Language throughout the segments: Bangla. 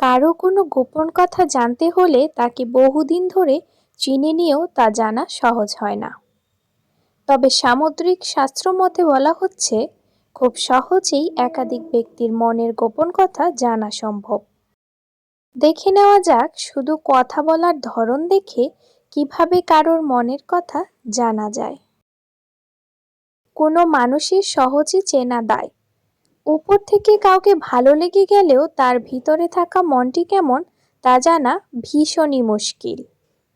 কারো কোনো গোপন কথা জানতে হলে তাকে বহুদিন ধরে চিনে নিয়েও তা জানা সহজ হয় না। তবে সামুদ্রিক শাস্ত্র মতে বলা হচ্ছে, খুব সহজেই একাধিক ব্যক্তির মনের গোপন কথা জানা সম্ভব। দেখে নেওয়া যাক শুধু কথা বলার ধরন দেখে কিভাবে কারোর মনের কথা জানা যায়। কোনো মানুষের সহজে চেনা দায়। উপর থেকে কাউকে ভালো লেগে গেলেও তার ভিতরে থাকা মনটি কেমন তা জানা ভীষণই মুশকিল।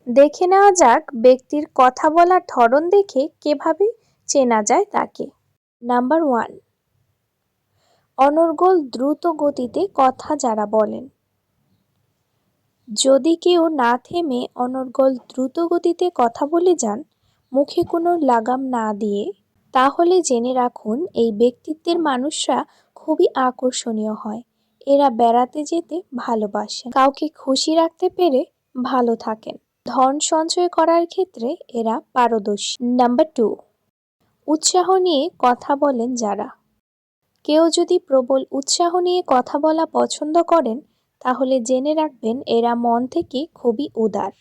দেখে নেওয়া যাক ব্যক্তির কথা বলার ধরন দেখে কিভাবে চেনা যায় তাকে। নাম্বার 1, অনর্গল দ্রুত গতিতে কথা যারা বলেন। যদি কেউ না থেমে অনর্গল দ্রুত গতিতে কথা বলে যান, মুখে কোনো লাগাম না দিয়ে, তাহলে জেনে রাখুন এই ব্যক্তিত্বের মানুষরা খুবই আকর্ষণীয় হয়। এরা বেড়াতে যেতে ভালোবাসেন, কাউকে খুশি রাখতে পেরে ভালো থাকেন, ধন সঞ্চয় করার ক্ষেত্রে এরা পারদর্শী। নাম্বার 2, উৎসাহ নিয়ে কথা বলেন যারা। কেউ যদি প্রবল উৎসাহ নিয়ে কথা বলা পছন্দ করেন, তাহলে জেনে রাখবেন এরা মন থেকে খুবই উদার।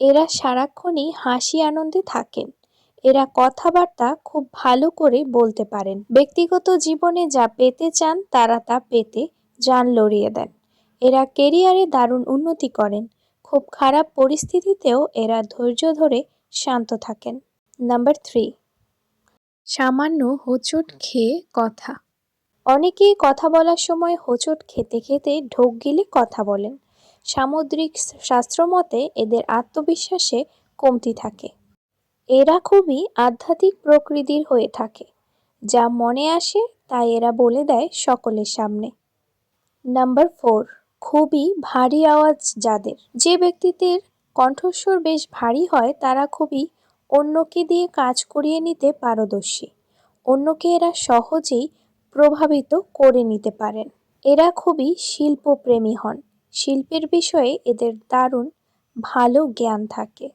এরা সারাক্ষণই হাসি আনন্দে থাকেন। এরা কথাবার্তা খুব ভালো করে বলতে পারেন। ব্যক্তিগত জীবনে যা পেতে চান তারা তা পেতে জান লড়িয়ে দেন। এরা ক্যারিয়ারে দারুণ উন্নতি করেন। খুব খারাপ পরিস্থিতিতেও এরা ধৈর্য ধরে শান্ত থাকেন। নাম্বার 3, সামান্য হোঁচট খেয়ে কথা। অনেকেই কথা বলার সময় হোঁচট খেতে খেতে ঢোক গিলে কথা বলেন। সামুদ্রিক শাস্ত্র মতে এদের আত্মবিশ্বাসে কমতি থাকে। এরা খুবই আধ্যাত্মিক প্রকৃতির হয়ে থাকে। যা মনে আসে তাই এরা বলে দেয় সকলের সামনে। নাম্বার 4, খুবই ভারী আওয়াজ যাদের। যে ব্যক্তিদের কণ্ঠস্বর বেশ ভারী হয় তারা খুবই অন্যকে দিয়ে কাজ করিয়ে নিতে পারদর্শী। অন্যকে এরা সহজেই প্রভাবিত করে নিতে পারেন। এরা খুবই শিল্পপ্রেমী হন। শিল্পের বিষয়ে এদের দারুণ ভালো জ্ঞান থাকে।